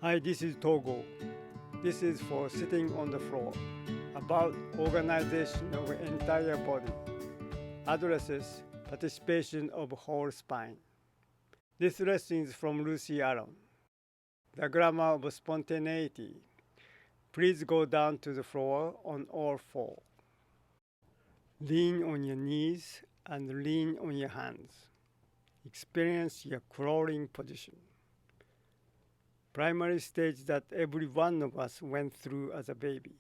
Hi, this is Togo. This is for sitting on the floor. About organization of entire body. Addresses participation of whole spine. This lesson is from Lucy Allen. The grammar of spontaneity. Please go down to the floor on all four. Lean on your knees and lean on your hands. Experience your crawling position. Primary stage that every one of us went through as a baby.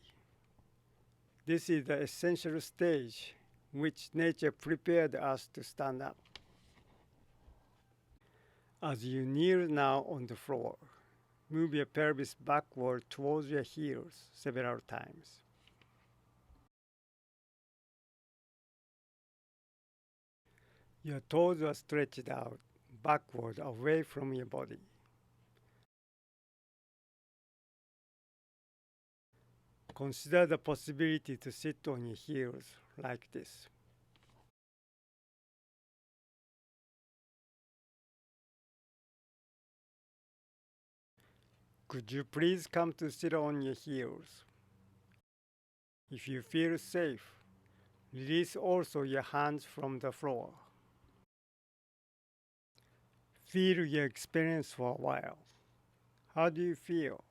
This is the essential stage which nature prepared us to stand up. As you kneel now on the floor, move your pelvis backward towards your heels several times. Your toes are stretched out backward away from your body. Consider the possibility to sit on your heels like this. Could you please come to sit on your heels? If you feel safe, release also your hands from the floor. Feel your experience for a while. How do you feel?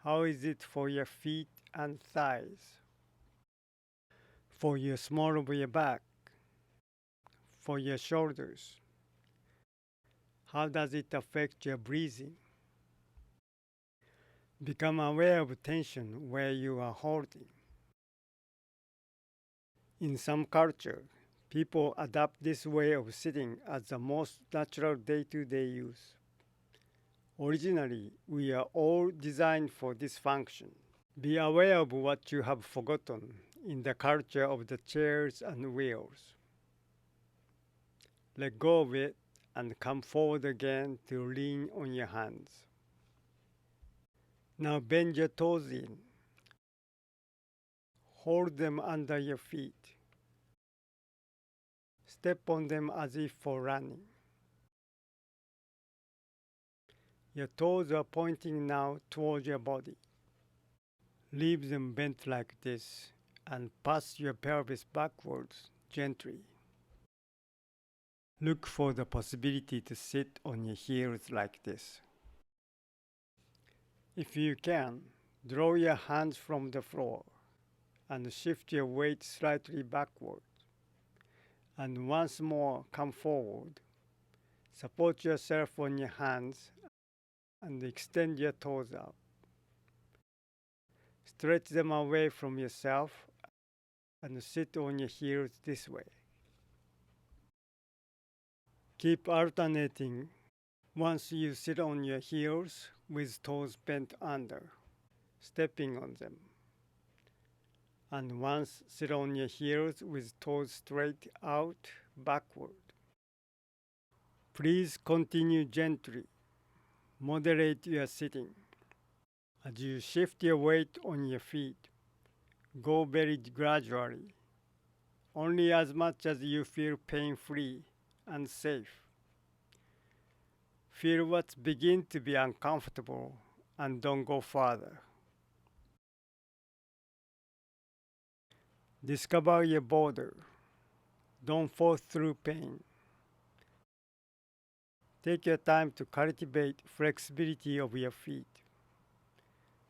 How is it for your feet and thighs? For your small of your back? For your shoulders? How does it affect your breathing? Become aware of tension where you are holding. In some culture, people adopt this way of sitting as the most natural day-to-day use. Originally, we are all designed for this function. Be aware of what you have forgotten in the culture of the chairs and wheels. Let go of it and come forward again to lean on your hands. Now bend your toes in. Hold them under your feet. Step on them as if for running. Your toes are pointing now towards your body. Leave them bent like this and pass your pelvis backwards gently. Look for the possibility to sit on your heels like this. If you can, draw your hands from the floor and shift your weight slightly backward. And once more come forward. Support yourself on your hands and extend your toes out. Stretch them away from yourself and sit on your heels this way. Keep alternating. Once you sit on your heels with toes bent under, stepping on them. And once sit on your heels with toes straight out backward. Please continue gently. Moderate your sitting. As you shift your weight on your feet, go very gradually, only as much as you feel pain-free and safe. Feel what begins to be uncomfortable and don't go further. Discover your border. Don't force through pain. Take your time to cultivate flexibility of your feet.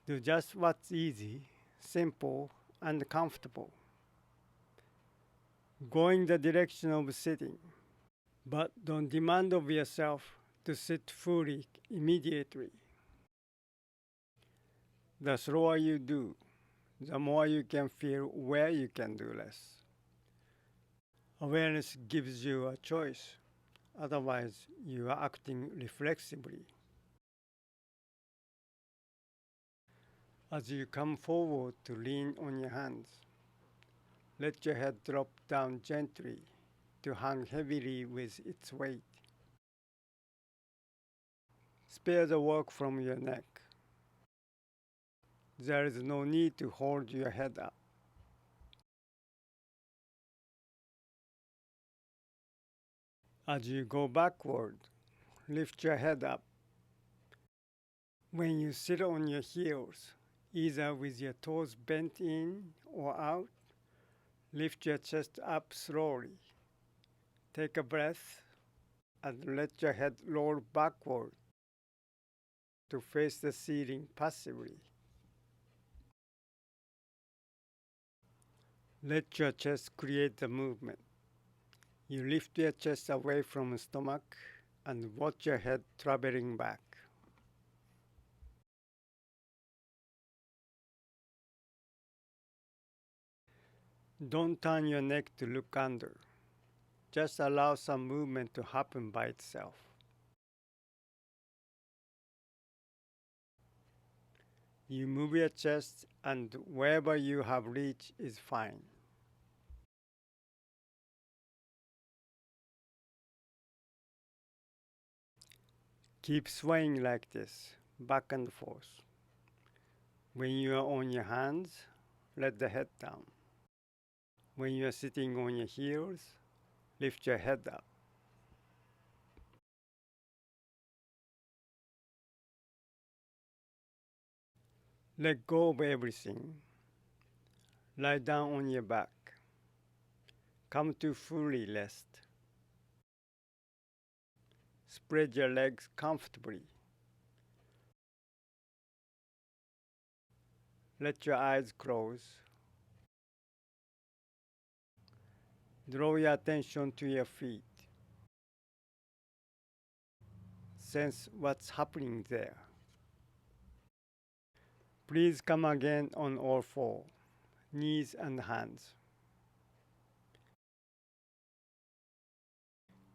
Do just what's easy, simple, and comfortable. Go in the direction of sitting, but don't demand of yourself to sit fully immediately. The slower you do, the more you can feel where you can do less. Awareness gives you a choice, otherwise you are acting reflexively. As you come forward to lean on your hands, let your head drop down gently to hang heavily with its weight. Spare the work from your neck. There is no need to hold your head up. As you go backward, lift your head up. When you sit on your heels, either with your toes bent in or out, lift your chest up slowly. Take a breath and let your head roll backward to face the ceiling passively. Let your chest create the movement. You lift your chest away from the stomach and watch your head traveling back. Don't turn your neck to look under. Just allow some movement to happen by itself. You move your chest and wherever you have reached is fine. Keep swaying like this, back and forth. When you are on your hands, let the head down. When you are sitting on your heels, lift your head up. Let go of everything. Lie down on your back. Come to fully rest. Spread your legs comfortably. Let your eyes close. Draw your attention to your feet. Sense what's happening there. Please come again on all four, knees and hands.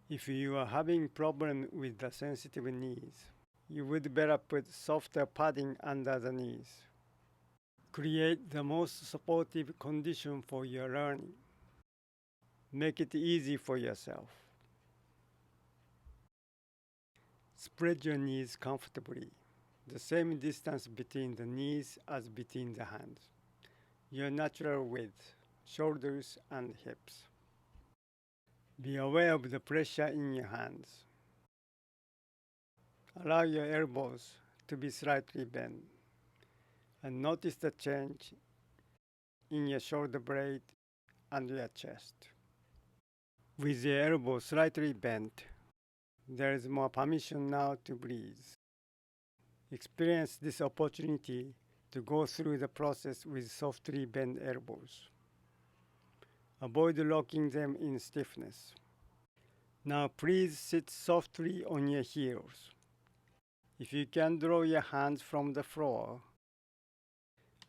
If you are having problem with the sensitive knees, you would better put softer padding under the knees. Create the most supportive condition for your learning. Make it easy for yourself. Spread your knees comfortably, the same distance between the knees as between the hands. Your natural width, shoulders and hips. Be aware of the pressure in your hands. Allow your elbows to be slightly bent and notice the change in your shoulder blade and your chest. With your elbows slightly bent, there is more permission now to breathe. Experience this opportunity to go through the process with softly bent elbows. Avoid locking them in stiffness. Now please sit softly on your heels. If you can draw your hands from the floor,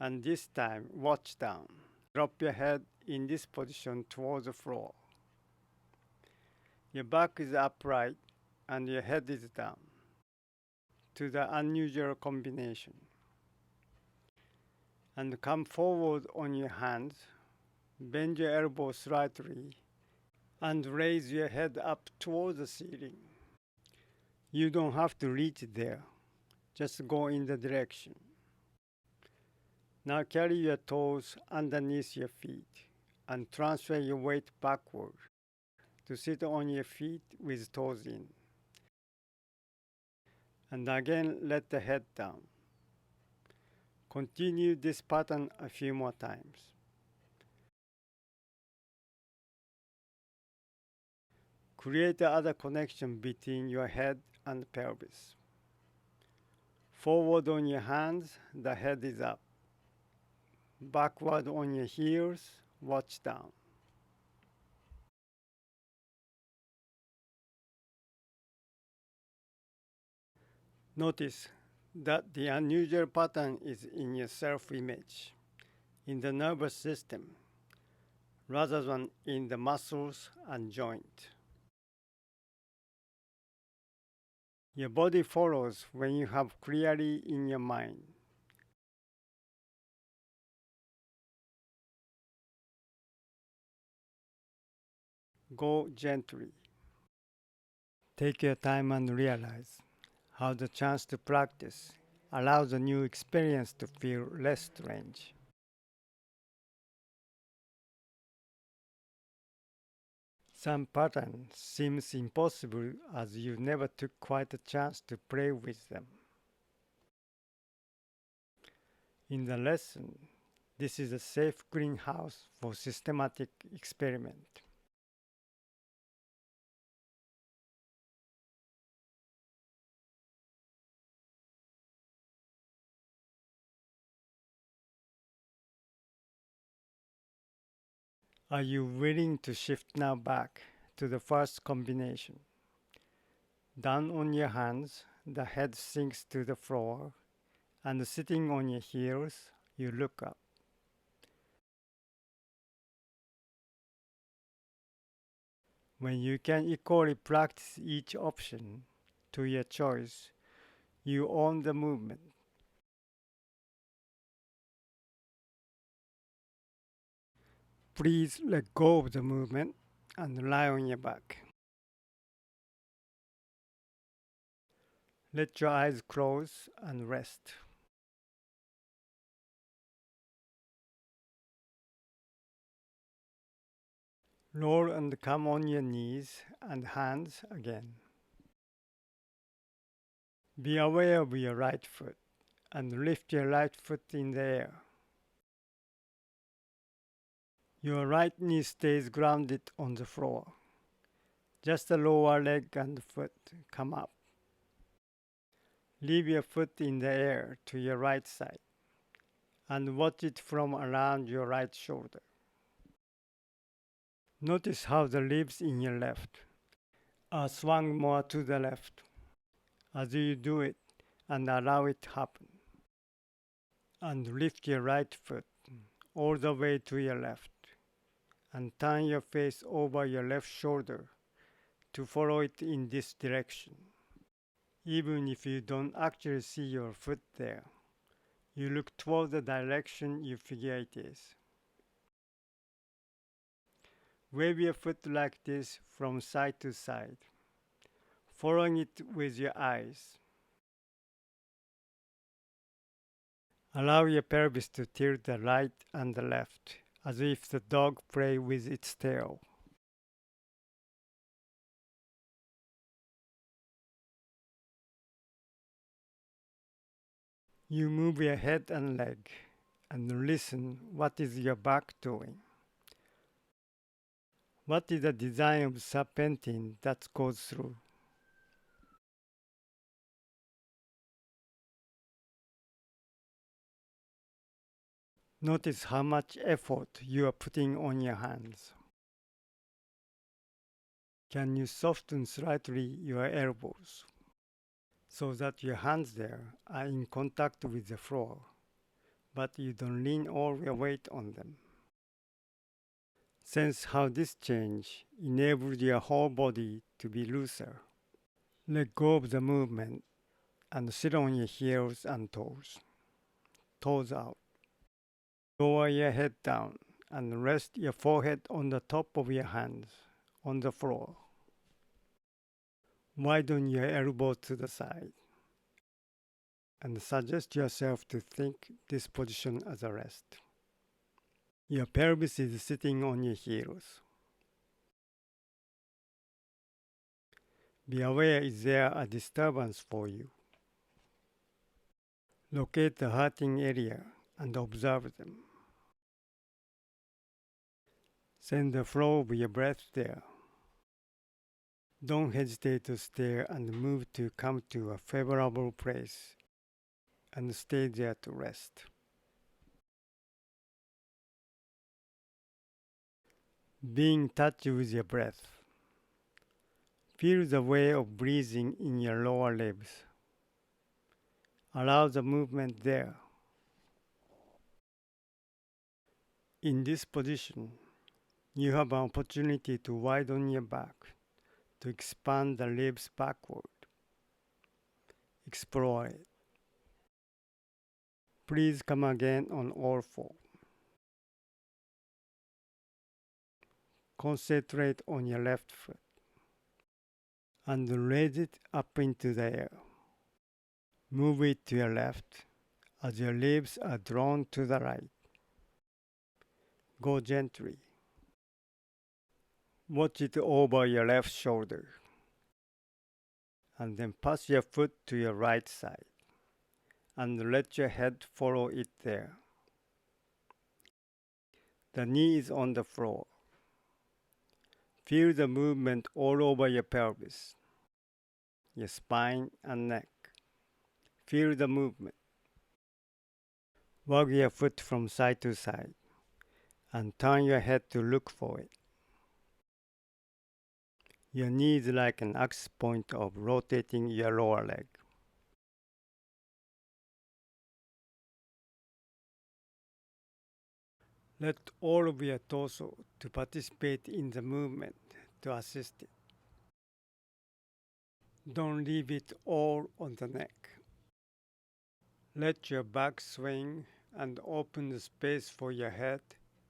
and this time watch down. Drop your head in this position towards the floor. Your back is upright and your head is down. To the unusual combination. And come forward on your hands. Bend your elbows slightly and raise your head up towards the ceiling. You don't have to reach there. Just go in the direction. Now carry your toes underneath your feet and transfer your weight backward to sit on your feet with toes in. And again, let the head down. Continue this pattern a few more times. Create the other connection between your head and pelvis. Forward on your hands, the head is up. Backward on your heels, watch down. Notice that the unusual pattern is in your self-image, in the nervous system, rather than in the muscles and joint. Your body follows when you have clearly in your mind. Go gently. Take your time and realize how the chance to practice allows a new experience to feel less strange. Some pattern seems impossible as you never took quite a chance to play with them. In the lesson, this is a safe greenhouse for systematic experiment. Are you willing to shift now back to the first combination? Down on your hands, the head sinks to the floor, and sitting on your heels, you look up. When you can equally practice each option to your choice, you own the movement. Please let go of the movement and lie on your back. Let your eyes close and rest. Roll and come on your knees and hands again. Be aware of your right foot and lift your right foot in the air. Your right knee stays grounded on the floor. Just the lower leg and foot come up. Leave your foot in the air to your right side and watch it from around your right shoulder. Notice how the ribs in your left are swung more to the left as you do it and allow it to happen. And lift your right foot all the way to your left and turn your face over your left shoulder to follow it in this direction. Even if you don't actually see your foot there, you look toward the direction you figure it is. Wave your foot like this from side to side, following it with your eyes. Allow your pelvis to tilt the right and the left, as if the dog plays with its tail. You move your head and leg, and listen, what is your back doing? What is the design of serpentine that goes through? Notice how much effort you are putting on your hands. Can you soften slightly your elbows so that your hands there are in contact with the floor, but you don't lean all your weight on them? Sense how this change enables your whole body to be looser. Let go of the movement and sit on your heels and toes. Toes out. Lower your head down and rest your forehead on the top of your hands on the floor. Widen your elbows to the side and suggest yourself to think this position as a rest. Your pelvis is sitting on your heels. Be aware, is there a disturbance for you? Locate the hurting area and observe them. Send the flow of your breath there. Don't hesitate to stare and move to come to a favorable place and stay there to rest. Be in touch with your breath. Feel the way of breathing in your lower ribs. Allow the movement there. In this position, you have an opportunity to widen your back, to expand the ribs backward. Explore it. Please come again on all four. Concentrate on your left foot and raise it up into the air. Move it to your left as your ribs are drawn to the right. Go gently. Watch it over your left shoulder and then pass your foot to your right side and let your head follow it there. The knee is on the floor. Feel the movement all over your pelvis, your spine and neck. Feel the movement. Wag your foot from side to side and turn your head to look for it. Your knee is like an axis point of rotating your lower leg. Let all of your torso to participate in the movement to assist it. Don't leave it all on the neck. Let your back swing and open the space for your head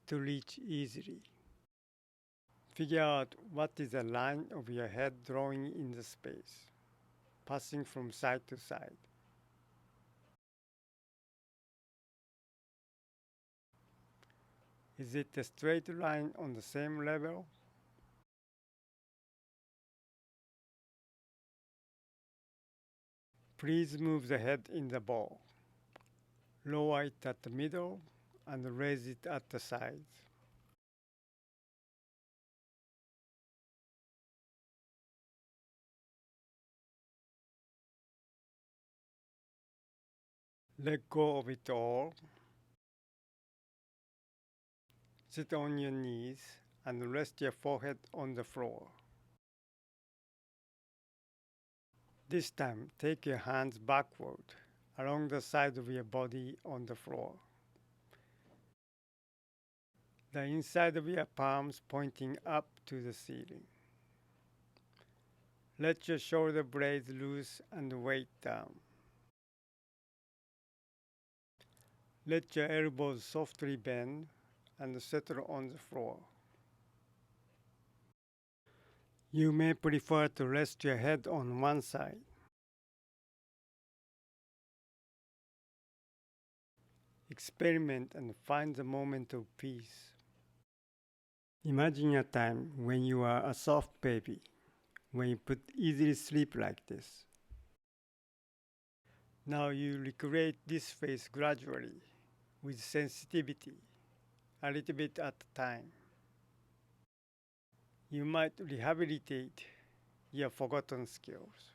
to reach easily. Figure out what is the line of your head drawing in the space, passing from side to side. Is it a straight line on the same level? Please move the head in the ball. Lower it at the middle and raise it at the sides. Let go of it all. Sit on your knees and rest your forehead on the floor. This time, take your hands backward along the side of your body on the floor. The inside of your palms pointing up to the ceiling. Let your shoulder blades loose and weight down. Let your elbows softly bend and settle on the floor. You may prefer to rest your head on one side. Experiment and find the moment of peace. Imagine a time when you are a soft baby, when you could easily sleep like this. Now you recreate this phase gradually, with sensitivity, a little bit at a time. You might rehabilitate your forgotten skills.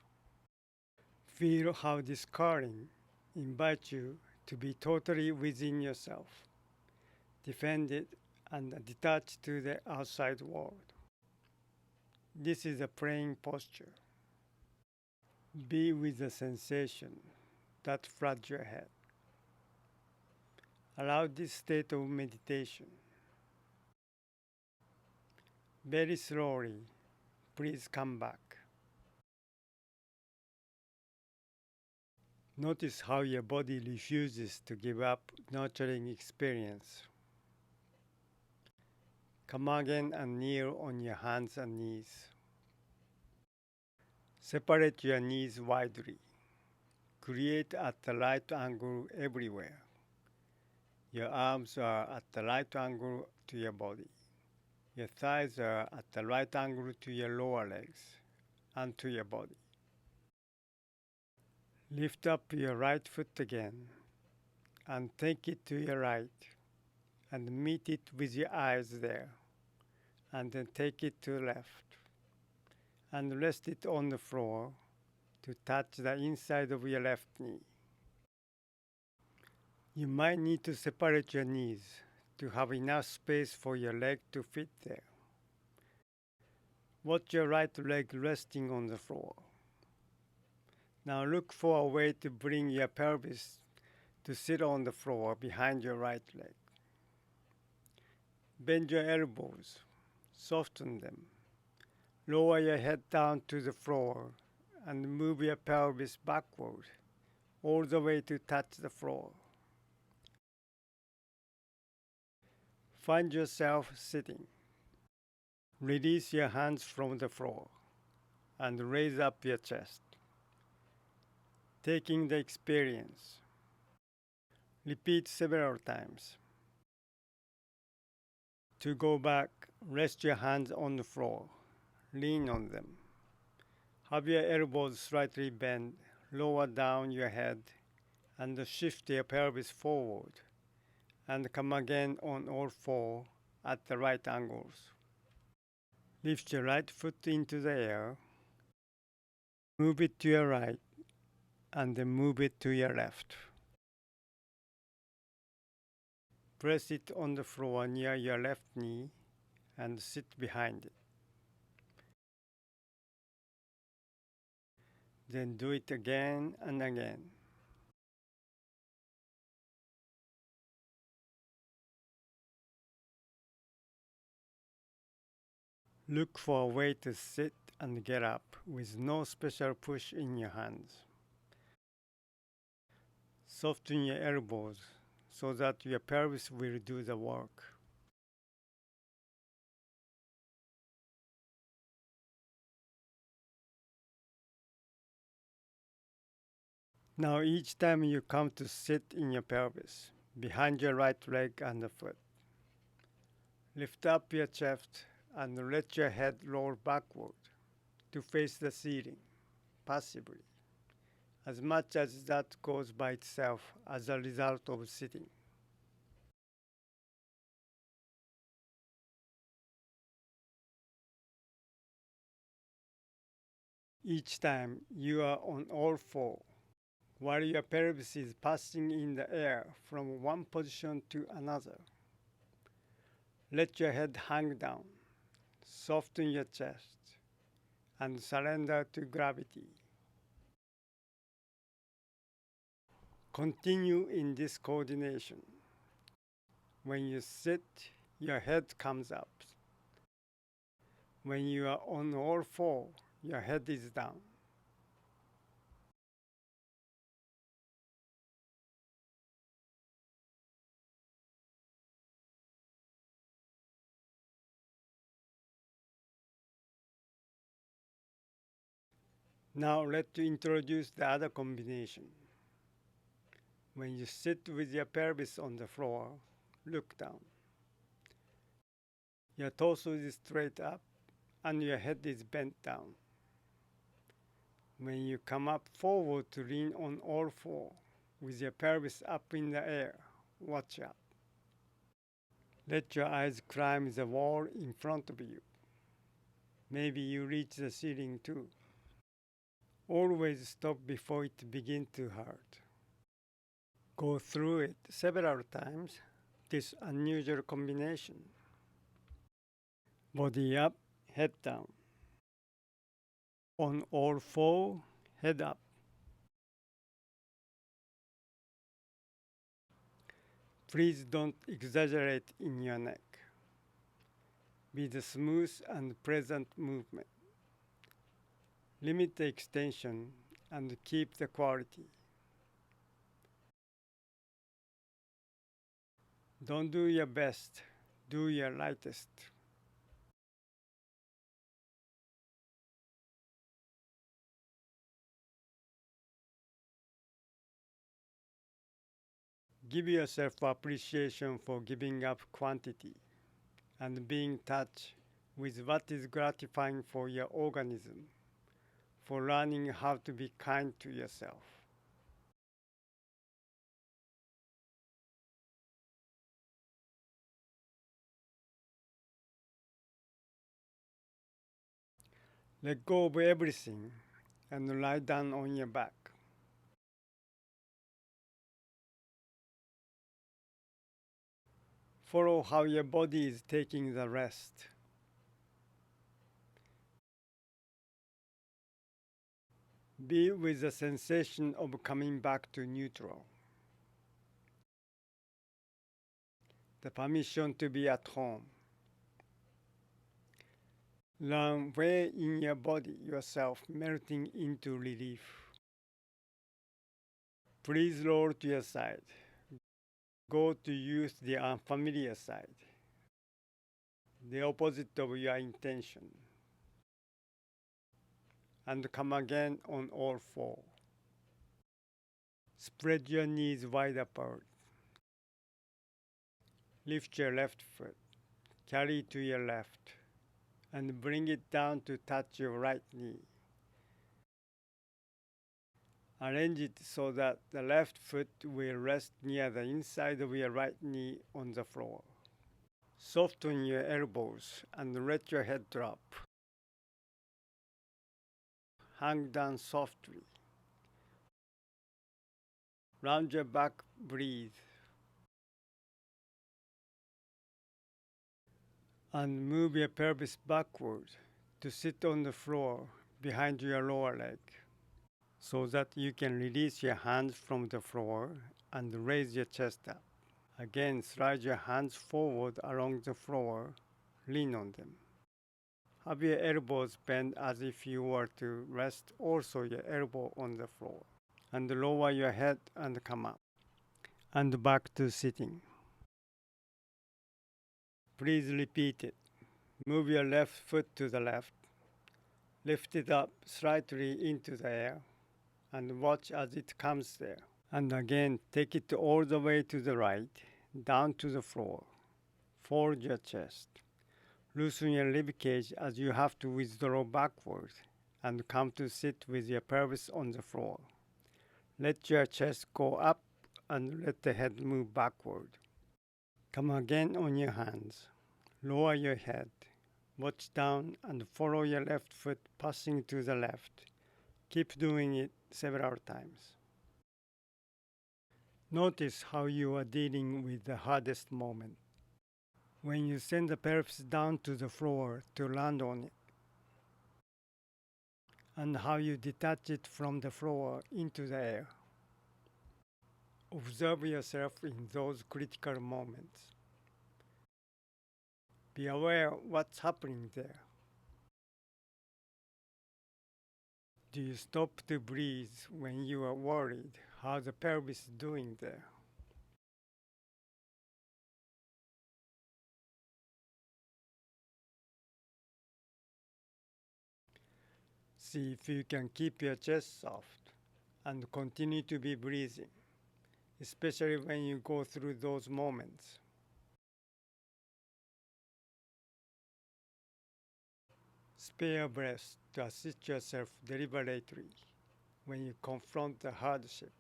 Feel how this calling invites you to be totally within yourself, defended and detached to the outside world. This is a praying posture. Be with the sensation that floods your head. Allow this state of meditation. Very slowly, please come back. Notice how your body refuses to give up nurturing experience. Come again and kneel on your hands and knees. Separate your knees widely. Create at the right angle everywhere. Your arms are at the right angle to your body. Your thighs are at the right angle to your lower legs and to your body. Lift up your right foot again and take it to your right and meet it with your eyes there, and then take it to the left and rest it on the floor to touch the inside of your left knee. You might need to separate your knees to have enough space for your leg to fit there. Watch your right leg resting on the floor. Now look for a way to bring your pelvis to sit on the floor behind your right leg. Bend your elbows, soften them. Lower your head down to the floor and move your pelvis backward all the way to touch the floor. Find yourself sitting. Release your hands from the floor and raise up your chest. Taking the experience. Repeat several times. To go back, rest your hands on the floor. Lean on them. Have your elbows slightly bent, lower down your head, and shift your pelvis forward and come again on all four at the right angles. Lift your right foot into the air, move it to your right, and then move it to your left. Press it on the floor near your left knee and sit behind it. Then do it again and again. Look for a way to sit and get up with no special push in your hands. Soften your elbows so that your pelvis will do the work. Now each time you come to sit in your pelvis, behind your right leg and the foot, lift up your chest and let your head roll backward to face the ceiling, passively, as much as that goes by itself as a result of sitting. Each time you are on all four, while your pelvis is passing in the air from one position to another. Let your head hang down, soften your chest, and surrender to gravity. Continue in this coordination. When you sit, your head comes up. When you are on all four, your head is down. Now let's introduce the other combination. When you sit with your pelvis on the floor, look down. Your torso is straight up and your head is bent down. When you come up forward to lean on all four with your pelvis up in the air, watch out. Let your eyes climb the wall in front of you. Maybe you reach the ceiling too. Always stop before it begins to hurt. Go through it several times, this unusual combination. Body up, head down. On all four, head up. Please don't exaggerate in your neck. Be the smooth and pleasant movement. Limit the extension and keep the quality. Don't do your best, do your lightest. Give yourself appreciation for giving up quantity and being in touch with what is gratifying for your organism, for learning how to be kind to yourself. Let go of everything and lie down on your back. Follow how your body is taking the rest. Be with the sensation of coming back to neutral. The permission to be at home. Learn where in your body yourself melting into relief. Please roll to your side. Go to use the unfamiliar side, the opposite of your intention, and come again on all four. Spread your knees wide apart. Lift your left foot, carry to your left, and bring it down to touch your right knee. Arrange it so that the left foot will rest near the inside of your right knee on the floor. Soften your elbows and let your head drop. Hang down softly. Round your back, breathe. And move your pelvis backward to sit on the floor behind your lower leg so that you can release your hands from the floor and raise your chest up. Again, slide your hands forward along the floor, lean on them. Have your elbows bent as if you were to rest also your elbow on the floor. And lower your head and come up. And back to sitting. Please repeat it. Move your left foot to the left. Lift it up slightly into the air and watch as it comes there. And again, take it all the way to the right, down to the floor. Fold your chest. Loosen your rib cage as you have to withdraw backward and come to sit with your pelvis on the floor. Let your chest go up and let the head move backward. Come again on your hands. Lower your head. Watch down and follow your left foot passing to the left. Keep doing it several times. Notice how you are dealing with the hardest moment. When you send the pelvis down to the floor to land on it, and how you detach it from the floor into the air. Observe yourself in those critical moments. Be aware what's happening there. Do you stop to breathe when you are worried how the pelvis is doing there? See if you can keep your chest soft and continue to be breathing, especially when you go through those moments. Spare breath to assist yourself deliberately when you confront the hardship.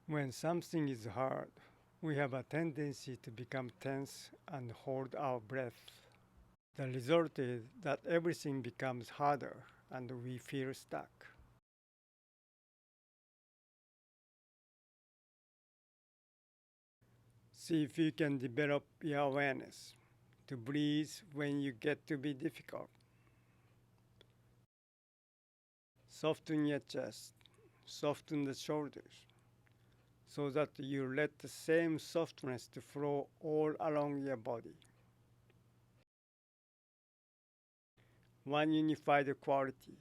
When something is hard, we have a tendency to become tense and hold our breath. The result is that everything becomes harder and we feel stuck. See if you can develop your awareness to breathe when you get to be difficult. Soften your chest, soften the shoulders, so that you let the same softness to flow all along your body. One unified quality,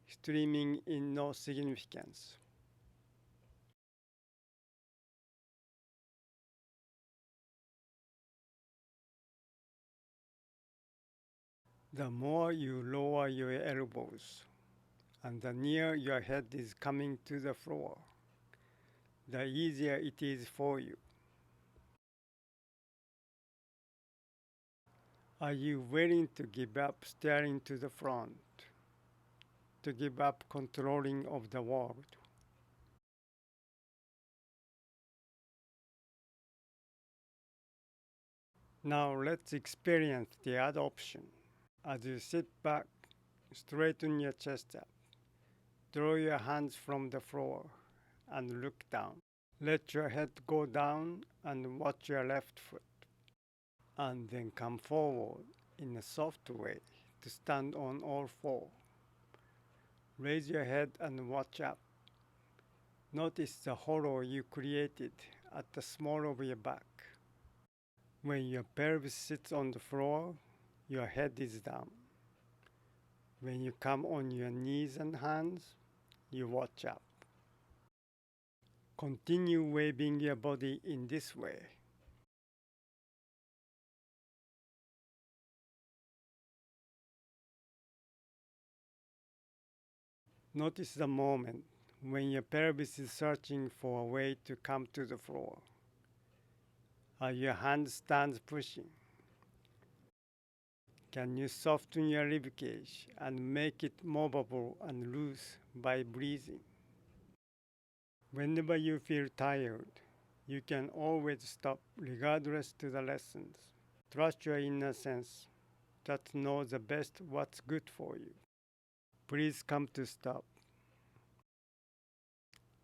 streaming in no significance. The more you lower your elbows and the nearer your head is coming to the floor, the easier it is for you. Are you willing to give up staring to the front, to give up controlling of the world? Now let's experience the other option. As you sit back, straighten your chest up. Draw your hands from the floor and look down. Let your head go down and watch your left foot. And then come forward in a soft way to stand on all four. Raise your head and watch up. Notice the hollow you created at the small of your back. When your pelvis sits on the floor, your head is down. When you come on your knees and hands, you watch up. Continue waving your body in this way. Notice the moment when your pelvis is searching for a way to come to the floor. Are your hand stands pushing? Can you soften your ribcage and make it movable and loose by breathing? Whenever you feel tired, you can always stop regardless to the lessons. Trust your inner sense that knows the best what's good for you. Please come to stop.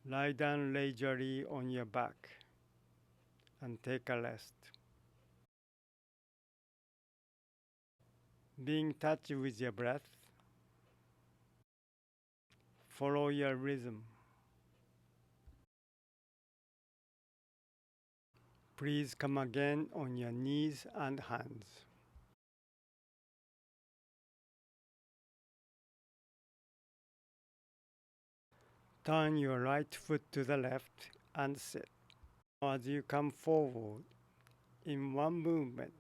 Lie down leisurely on your back and take a rest. Being touched with your breath, follow your rhythm. Please come again on your knees and hands. Turn your right foot to the left and sit. As you come forward, in one movement,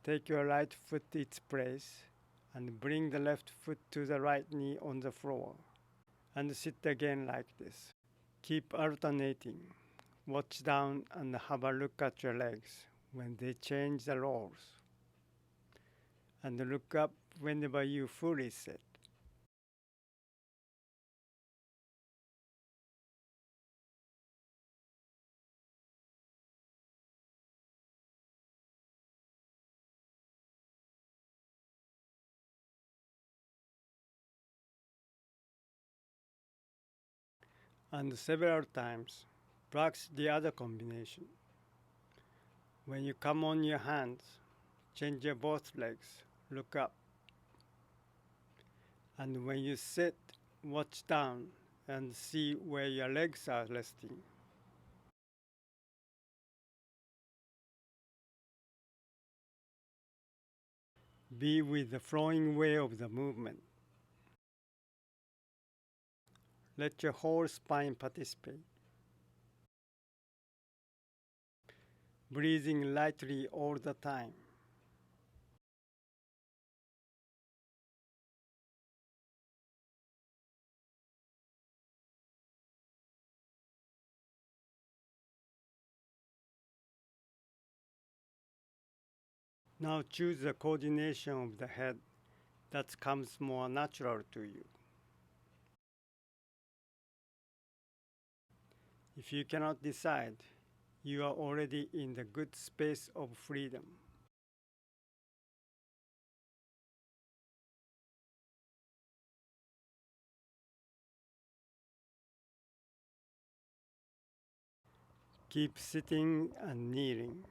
take your right foot its place and bring the left foot to the right knee on the floor and sit again like this. Keep alternating. Watch down and have a look at your legs when they change the roles. And look up whenever you fully sit. And several times, practice the other combination. When you come on your hands, change your both legs, look up. And when you sit, watch down and see where your legs are resting. Be with the flowing way of the movement. Let your whole spine participate. Breathing lightly all the time. Now choose the coordination of the head that comes more natural to you. If you cannot decide, you are already in the good space of freedom. Keep sitting and kneeling,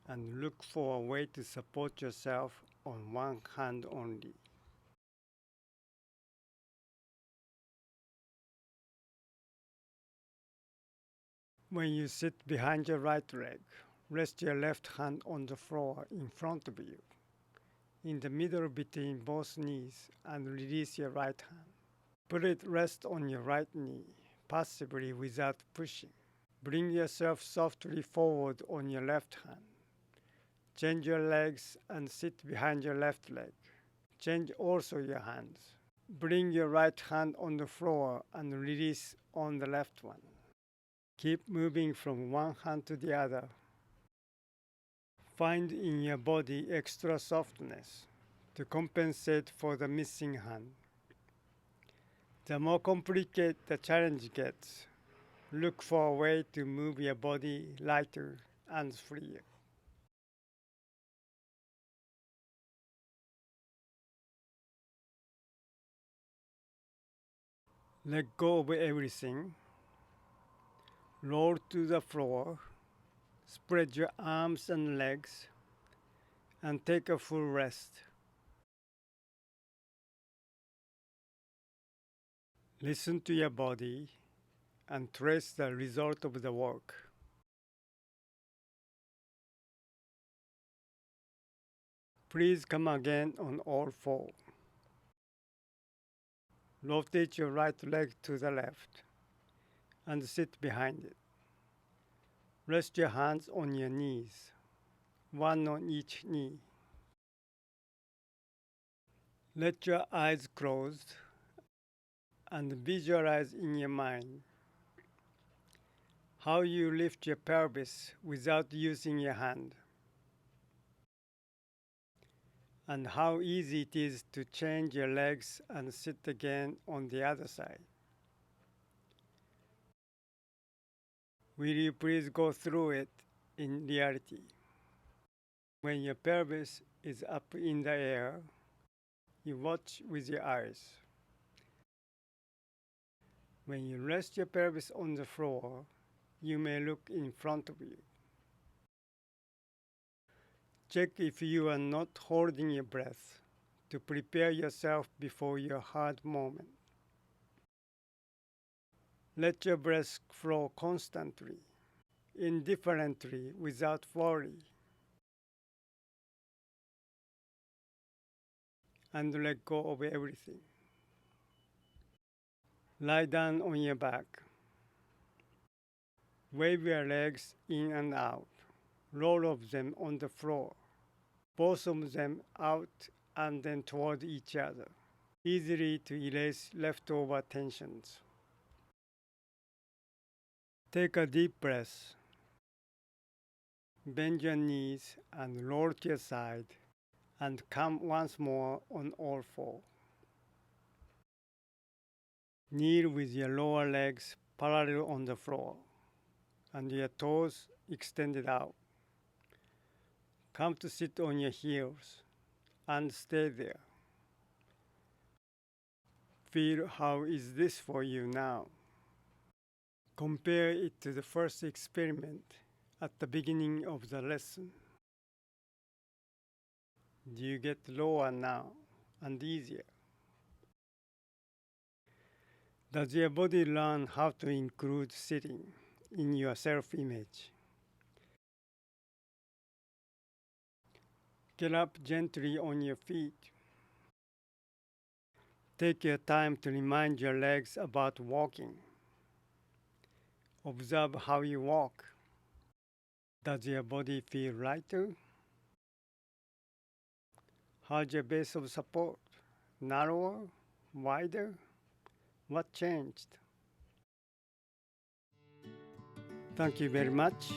and look for a way to support yourself on one hand only. When you sit behind your right leg, rest your left hand on the floor in front of you, in the middle between both knees, and release your right hand. Put it rest on your right knee, passively without pushing. Bring yourself softly forward on your left hand. Change your legs and sit behind your left leg. Change also your hands. Bring your right hand on the floor and release on the left one. Keep moving from one hand to the other. Find in your body extra softness to compensate for the missing hand. The more complicated the challenge gets, look for a way to move your body lighter and freer. Let go of everything. Roll to the floor. Spread your arms and legs and take a full rest. Listen to your body and trace the result of the work. Please come again on all four. Rotate your right leg to the left and sit behind it. Rest your hands on your knees, one on each knee. Let your eyes closed and visualize in your mind how you lift your pelvis without using your hand. and how easy it is to change your legs and sit again on the other side. Will you please go through it in reality? When your pelvis is up in the air, you watch with your eyes. When you rest your pelvis on the floor, you may look in front of you. Check if you are not holding your breath to prepare yourself before your hard moment. Let your breath flow constantly, indifferently, without worry. And let go of everything. Lie down on your back. Wave your legs in and out. Roll of them on the floor. Both of them out and then toward each other, easily to erase leftover tensions. Take a deep breath. Bend your knees and roll to your side and come once more on all four. Kneel with your lower legs parallel on the floor and your toes extended out. Come to sit on your heels and stay there. Feel how is this for you now. Compare it to the first experiment at the beginning of the lesson. Do you get lower now and easier? Does your body learn how to include sitting in your self-image? Get up gently on your feet. Take your time to remind your legs about walking. Observe how you walk. Does your body feel lighter? How's your base of support? Narrower? Wider? What changed? Thank you very much.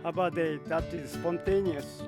Have a day that is spontaneous.